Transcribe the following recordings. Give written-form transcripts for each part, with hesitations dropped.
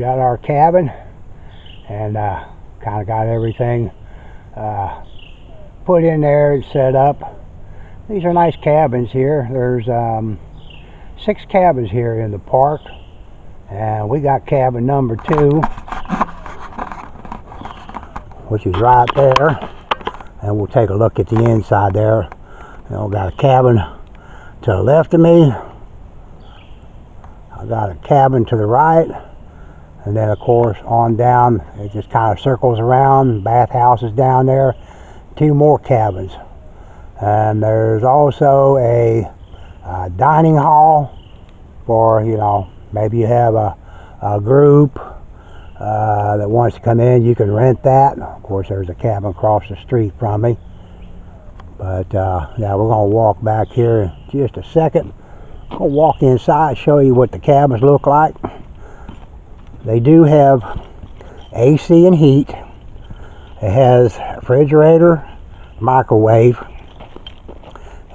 got our cabin, and kind of got everything put in there and set up. These are nice cabins here. There's 6 cabins here in the park, and we got cabin number 2, which is right there, and we'll take a look at the inside there. Got a cabin to the left of me, I got a cabin to the right, and then of course on down it just kind of circles around. Bathhouses down there, 2 more cabins, and there's also a dining hall for, maybe you have a group that wants to come in. You can rent that. Of course, there's a cabin across the street from me. But yeah, we're going to walk back here in just a second. I'm going to walk inside, show you what the cabins look like. They do have AC and heat. It has refrigerator, microwave,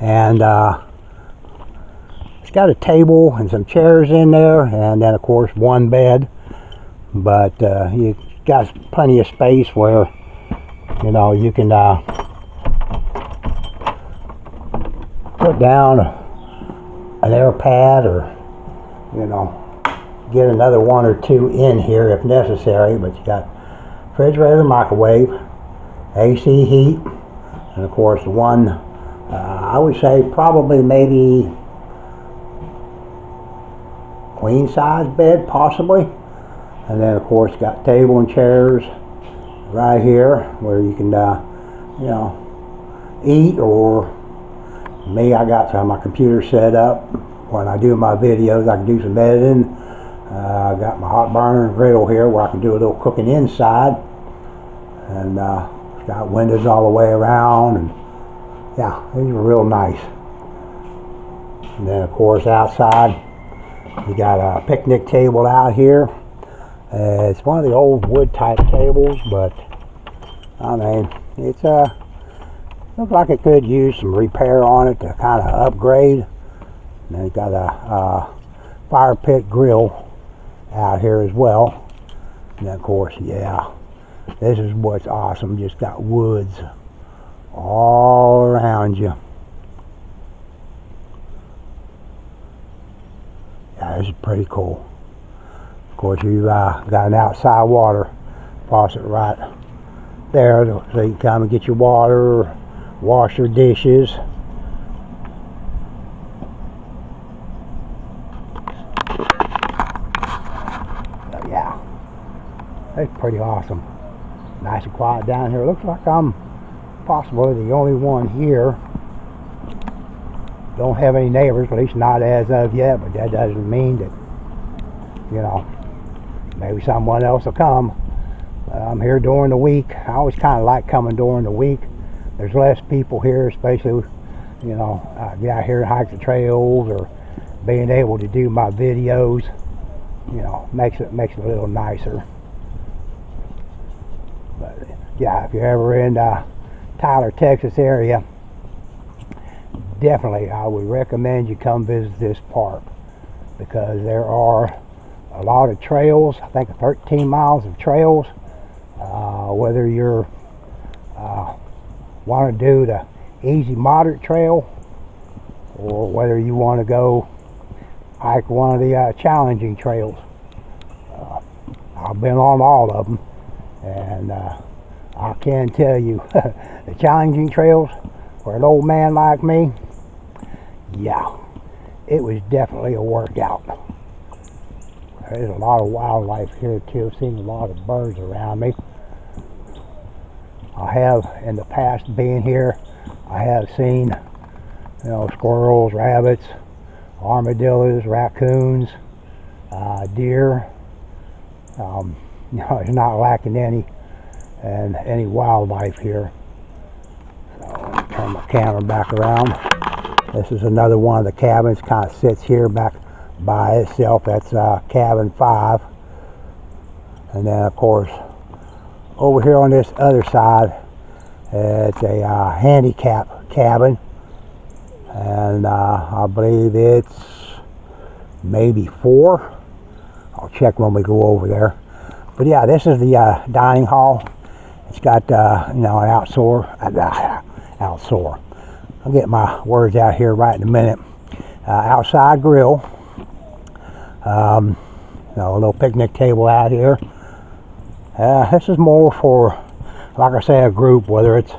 and it's got a table and some chairs in there, and then of course 1 bed. But you got plenty of space where you can put down an air pad, or get another 1 or 2 in here if necessary. But you got refrigerator, microwave, AC, heat, and of course 1 I would say probably maybe queen size bed possibly. And then of course got table and chairs right here where you can eat. Or me, I got my computer set up. When I do my videos, I can do some editing. I got my hot burner and griddle here where I can do a little cooking inside, and it's got windows all the way around, and yeah, these are real nice. And then of course outside you got a picnic table out here. It's one of the old wood type tables, but I mean, it's looks like it could use some repair on it to kind of upgrade. And then you got a fire pit grill out here as well. And then of course, yeah, this is what's awesome. Just got woods all around you. Yeah, this is pretty cool. Of course, you've got an outside water faucet right there, so you can come and get your water, wash your dishes. So yeah, that's pretty awesome. Nice and quiet down here. Looks like I'm possibly the only one here. Don't have any neighbors, at least not as of yet, but that doesn't mean that, maybe someone else will come. I'm here during the week. I always kind of like coming during the week. There's less people here, especially, get out here and hike the trails, or being able to do my videos, makes it a little nicer. But yeah, if you're ever in the Tyler, Texas area, definitely I would recommend you come visit this park, because there are a lot of trails. I think 13 miles of trails. Whether you're want to do the easy moderate trail, or whether you want to go hike one of the challenging trails. I've been on all of them, and I can tell you the challenging trails for an old man like me, yeah, it was definitely a workout. There's a lot of wildlife here too. I've seen a lot of birds around me. I have, in the past being here, I have seen, squirrels, rabbits, armadillos, raccoons, deer. It's not lacking any wildlife here. So let me turn my camera back around. This is another one of the cabins. Kind of sits here back by itself. That's cabin 5. And then of course over here on this other side, it's a handicap cabin, and I believe it's maybe 4 I'll check when we go over there. But yeah, this is the dining hall. It's got you know, an outsore. I'll get my words out here right in a minute. Outside grill. You know, a little picnic table out here. This is more for, like I say, a group, whether it's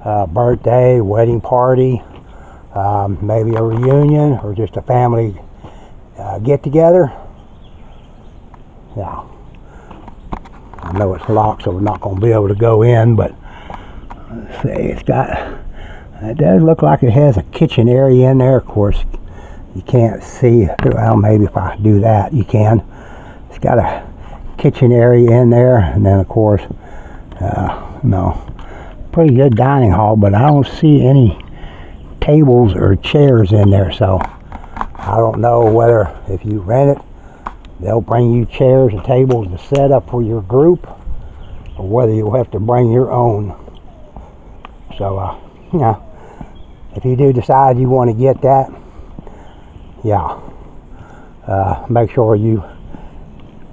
a birthday, wedding party, maybe a reunion, or just a family get together. Yeah, I know it's locked, so we're not going to be able to go in, but let's see, it does look like it has a kitchen area in there. Of course, you can't see, well, maybe if I do that, you can. It's got a kitchen area in there, and then of course, no, pretty good dining hall, but I don't see any tables or chairs in there, so I don't know whether if you rent it, they'll bring you chairs and tables to set up for your group, or whether you'll have to bring your own. So, you know, if you do decide you want to get that, yeah, make sure you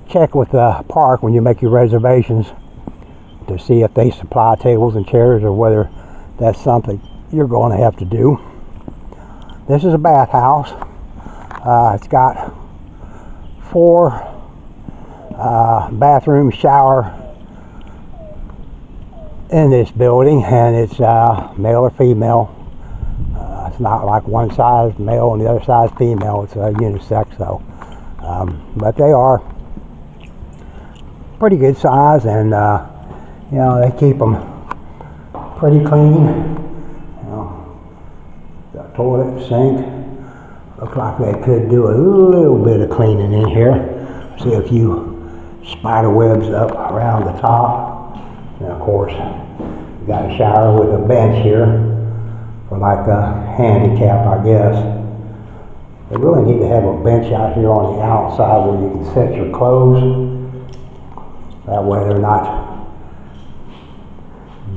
check with the park when you make your reservations to see if they supply tables and chairs, or whether that's something you're going to have to do. This is a bathhouse. It's got 4 bathroom, shower in this building, and it's male or female. It's not like one size male and the other size female. It's unisex, so but they are pretty good size, and you know, they keep them pretty clean. You know, got toilet, sink. Looks like they could do a little bit of cleaning in here. See a few spider webs up around the top. And of course, we got a shower with a bench here for like a handicap, I guess. They really need to have a bench out here on the outside where you can set your clothes. That way they're not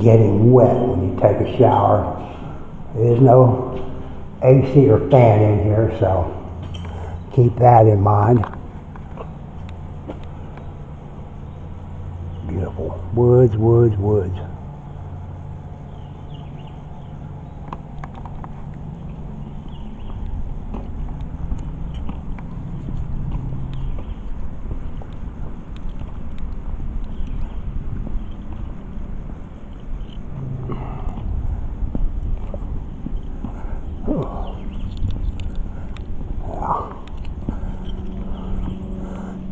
getting wet when you take a shower. There's no AC or fan in here, so keep that in mind. Beautiful. Woods, woods, woods.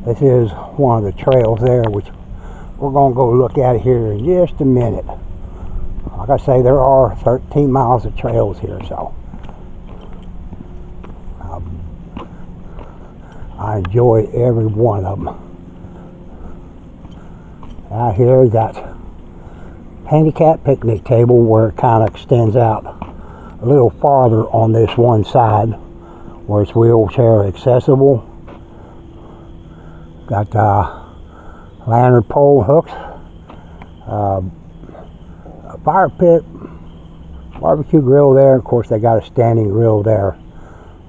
This is one of the trails there, which we're going to go look at here in just a minute. Like I say, there are 13 miles of trails here, so I enjoy every one of them. Out here, that handicap picnic table where it kind of extends out a little farther on this one side where it's wheelchair accessible. Got lantern pole hooks, a fire pit, barbecue grill there. Of course, they got a standing grill there.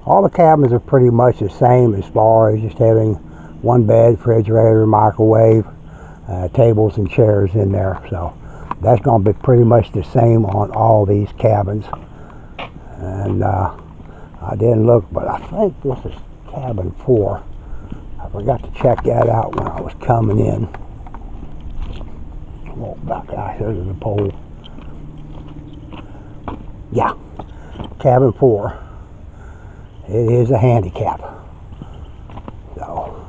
All the cabins are pretty much the same as far as just having one bed, refrigerator, microwave, tables and chairs in there. So that's going to be pretty much the same on all these cabins. And I didn't look, but I think this is cabin 4. I forgot to check that out when I was coming in. Walk back out here to the pole. Yeah, cabin 4. It is a handicap. So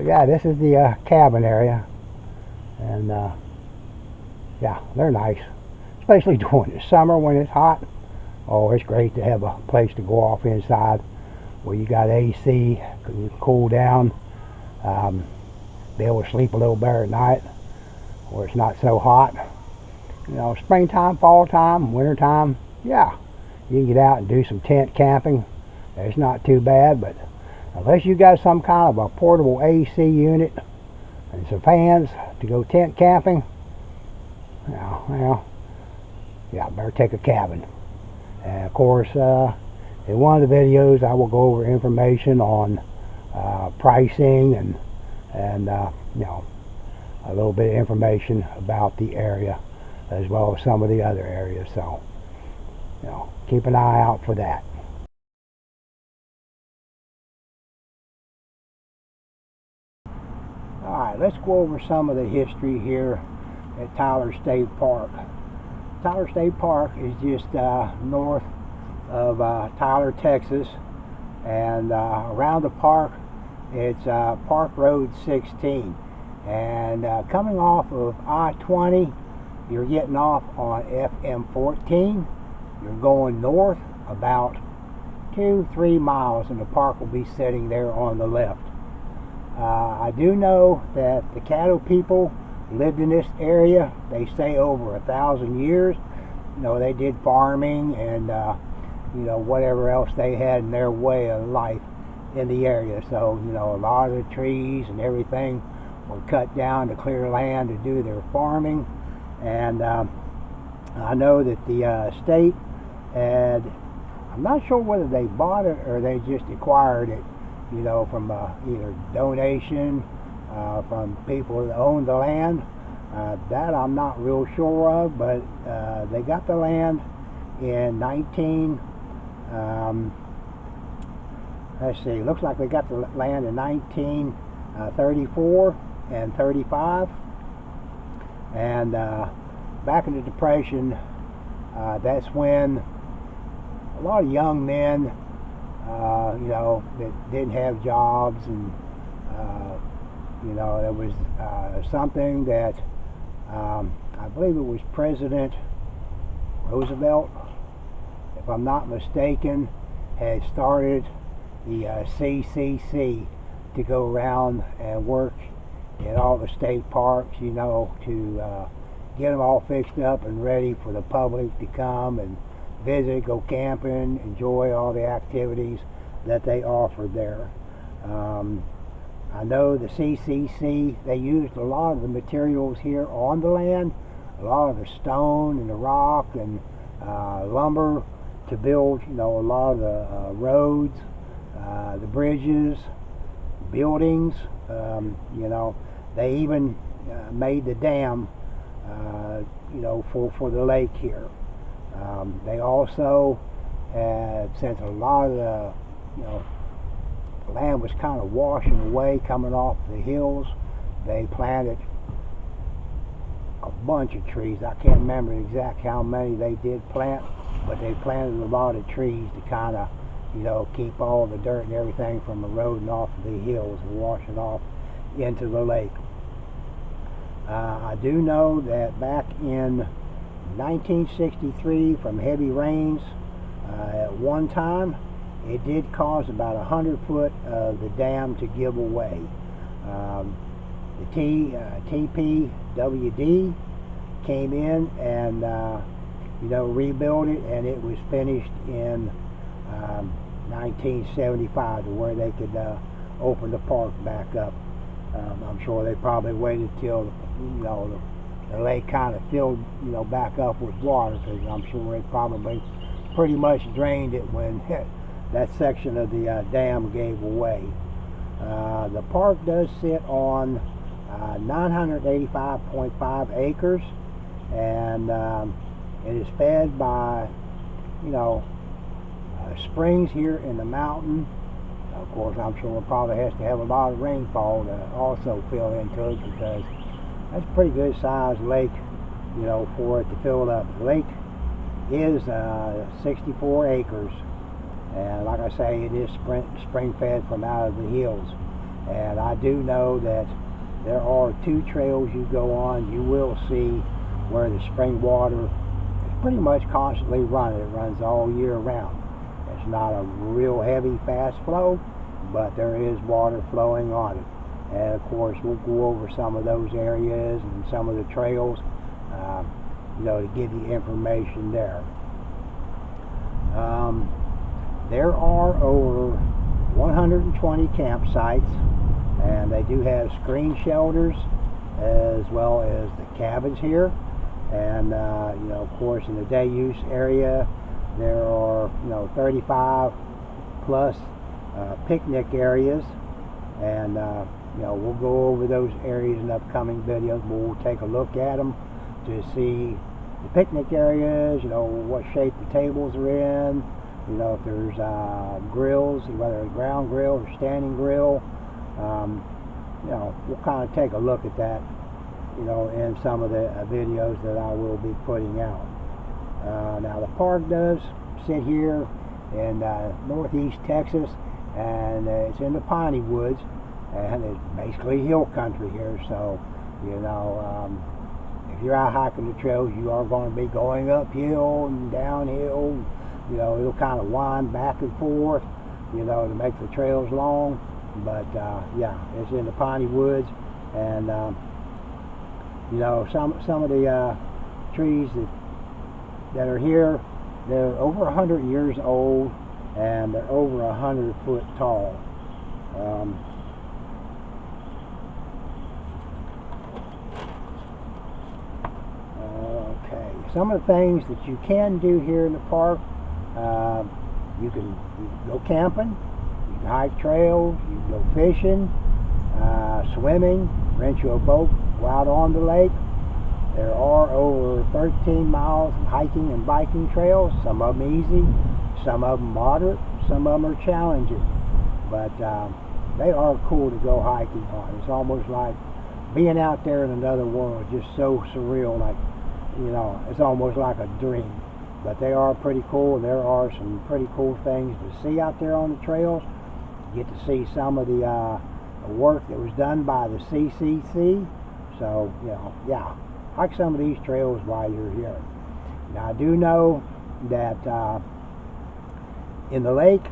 yeah, this is the cabin area. And yeah, they're nice, especially during the summer when it's hot. Oh, it's great to have a place to go off inside where you got AC, you can cool down, be able to sleep a little better at night where it's not so hot. You know, springtime, fall time, winter time, yeah, you can get out and do some tent camping. It's not too bad, but unless you got some kind of a portable AC unit and some fans to go tent camping, Now, well, yeah, I better take a cabin. And of course, in one of the videos, I will go over information on pricing and you know, a little bit of information about the area as well as some of the other areas. So, you know, keep an eye out for that. Alright, let's go over some of the history here at Tyler State Park. Tyler State Park is just north of Tyler, Texas, and around the park it's Park Road 16, and coming off of I-20, you're getting off on FM 14. You're going north about 2-3 miles, and the park will be sitting there on the left. I do know that the Caddo people lived in this area, they say, over 1,000 years. You know, they did farming and you know, whatever else they had in their way of life in the area. So, you know, a lot of the trees and everything were cut down to clear land to do their farming. And I know that the state had, I'm not sure whether they bought it or they just acquired it, you know, from either donation from people that owned the land. That I'm not real sure of, but they got the land in let's see, looks like they got the land in 1934 and 35. And back in the Depression, that's when a lot of young men, you know, that didn't have jobs, and you know, it was something that I believe it was President Roosevelt, if I'm not mistaken, had started the CCC to go around and work in all the state parks, you know, to get them all fixed up and ready for the public to come and visit, go camping, enjoy all the activities that they offered there. I know the CCC, they used a lot of the materials here on the land, a lot of the stone and the rock and lumber to build, you know, a lot of the roads, the bridges, buildings. You know, they even made the dam, you know, for the lake here. They also, since a lot of the, you know, the land was kind of washing away coming off the hills, they planted a bunch of trees. I can't remember exactly how many they did plant, but they planted a lot of trees to kind of, you know, keep all the dirt and everything from eroding off of the hills and washing off into the lake. I do know that back in 1963, from heavy rains, at one time, it did cause about 100 foot of the dam to give away. The TPWD came in and you know, rebuilt it, and it was finished in 1975 to where they could open the park back up. I'm sure they probably waited till, you know, the lake kind of filled, you know, back up with water, because I'm sure it probably pretty much drained it when that section of the dam gave away. The park does sit on 985.5 acres, and it is fed by, you know, springs here in the mountain. Of course, I'm sure it probably has to have a lot of rainfall to also fill into it, because that's a pretty good sized lake, you know, for it to fill up. The lake is 64 acres, and like I say, it is spring fed from out of the hills. And I do know that there are 2 trails you go on. You will see where the spring water is pretty much constantly running. It runs all year round. It's not a real heavy, fast flow, but there is water flowing on it. And of course, we'll go over some of those areas and some of the trails, you know, to give you information there. There are over 120 campsites, and they do have screen shelters as well as the cabins here. And you know, of course, in the day use area, there are 35 plus picnic areas, and we'll go over those areas in upcoming videos. We'll take a look at them to see the picnic areas, what shape the tables are in, if there's grills, whether it's ground grill or standing grill. We'll kind of take a look at that, in some of the videos that I will be putting out. Now the park does sit here in northeast Texas, and it's in the piney woods, and it's basically hill country here. So if you're out hiking the trails, you are going to be going uphill and downhill. It'll kind of wind back and forth, to make the trails long. But yeah, it's in the piney woods, and some of the trees that are here, they're over 100 years old, and they're over 100 foot tall. Okay, some of the things that you can do here in the park, you can go camping, you can hike trails, you can go fishing, swimming, rent you a boat, go out on the lake. There are over 13 miles of hiking and biking trails, some of them easy, some of them moderate, some of them are challenging, but they are cool to go hiking on. It's almost like being out there in another world, just so surreal, like, it's almost like a dream. But they are pretty cool, and there are some pretty cool things to see out there on the trails. You get to see some of the work that was done by the CCC. So, yeah, hike some of these trails while you're here. Now, I do know that in the lake,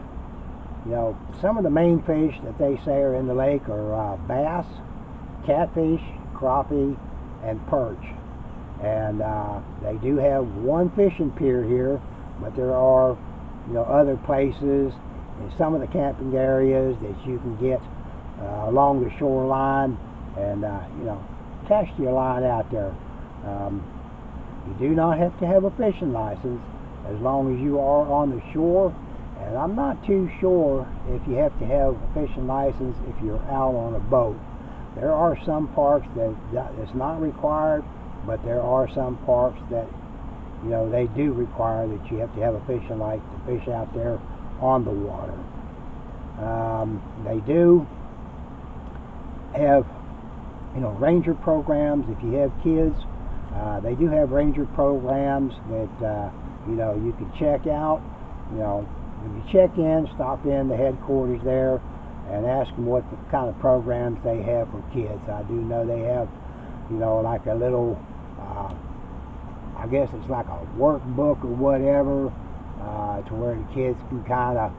some of the main fish that they say are in the lake are bass, catfish, crappie, and perch. And they do have one fishing pier here, but there are other places in some of the camping areas that you can get along the shoreline and cast your line out there. You do not have to have a fishing license as long as you are on the shore, and I'm not too sure if you have to have a fishing license if you're out on a boat. There are some parks that it's not required, but there are some parks that they do require that you have to have a fishing license to fish out there on the water. They do have ranger programs. If you have kids, they do have ranger programs that you can check out. When you check in, stop in the headquarters there and ask them what the kind of programs they have for kids. I do know they have like a little I guess it's like a workbook or whatever, to where the kids can kind of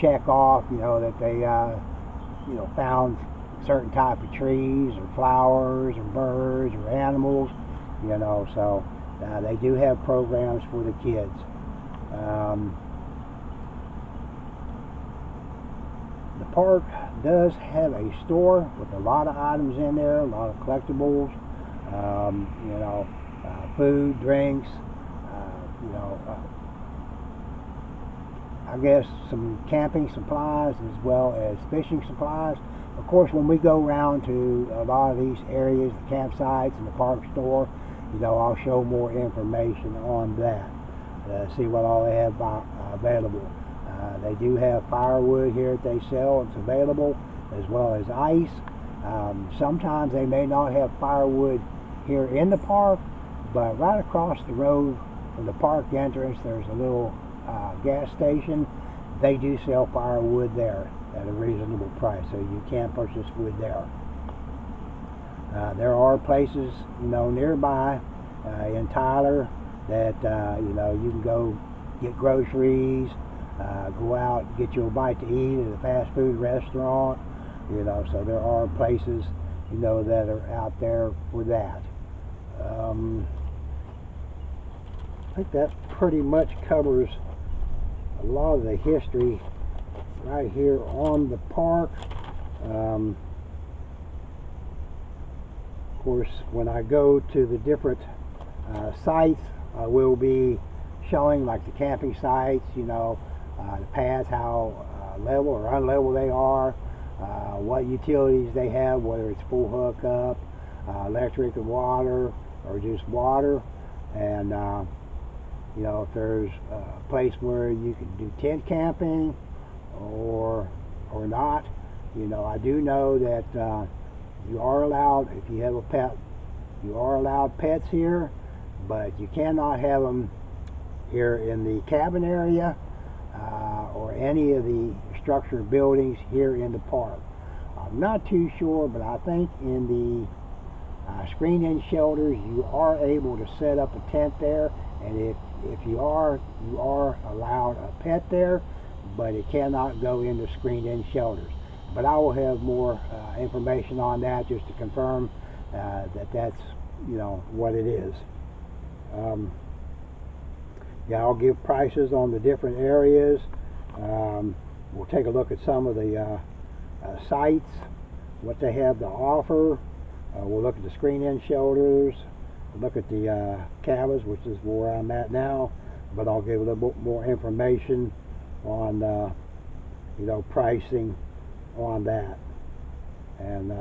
check off that they found certain type of trees or flowers or birds or animals, so they do have programs for the kids. The park does have a store with a lot of items in there, a lot of collectibles, food, drinks, I guess some camping supplies as well as fishing supplies. Of course, when we go around to a lot of these areas, the campsites and the park store, I'll show more information on that, see what all they have available. They do have firewood here that they sell. It's available, as well as ice. Sometimes they may not have firewood here in the park, but right across the road from the park entrance, there's a little gas station. They do sell firewood there at a reasonable price, so you can purchase wood there. There are places nearby in Tyler that you can go get groceries, go out and get you a bite to eat at a fast food restaurant, so there are places that are out there for that. I think that pretty much covers a lot of the history right here on the park. Of course, when I go to the different sites will be showing, like the camping sites, the paths, how level or unlevel they are, what utilities they have, whether it's full hookup, electric and water, or just water, and if there's a place where you can do tent camping or not. I do know that you are allowed, if you have a pet, you are allowed pets here, but you cannot have them here in the cabin area or any of the structured buildings here in the park. I'm not too sure, but I think in the screen-in shelters you are able to set up a tent there, and if you are allowed a pet there, but it cannot go into screened-in shelters. But I will have more information on that, just to confirm that's what it is. I'll give prices on the different areas. We'll take a look at some of the sites, what they have to offer. We'll look at the screen-in shelters, look at the cabins, which is where I'm at now, but I'll give a little bit more information on pricing on that. And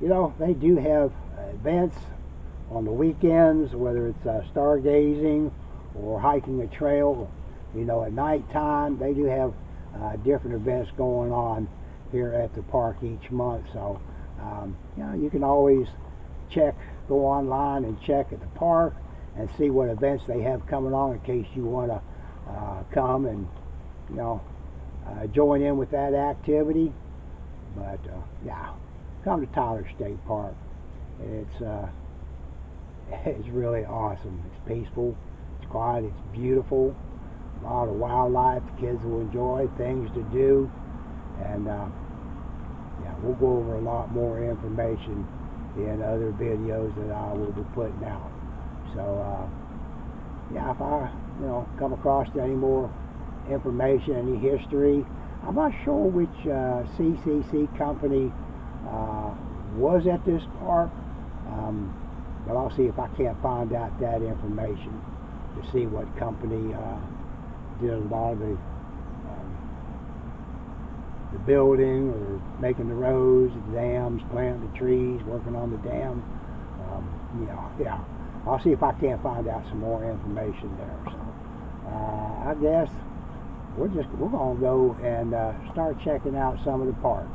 they do have events on the weekends, whether it's stargazing or hiking a trail. At nighttime they do have different events going on here at the park each month. So you can always go online and check at the park and see what events they have coming on, in case you want to come and join in with that activity. But come to Tyler State Park. It's really awesome. It's peaceful, it's quiet, it's beautiful. A lot of wildlife the kids will enjoy, things to do, and we'll go over a lot more information in other videos that I will be putting out. So if I come across any more information, any history, I'm not sure which CCC company was at this park, but I'll see if I can't find out that information to see what company did a lot of the building, or making the roads, the dams, planting the trees, working on the dam. I'll see if I can't find out some more information there. So I guess we're gonna go and start checking out some of the park.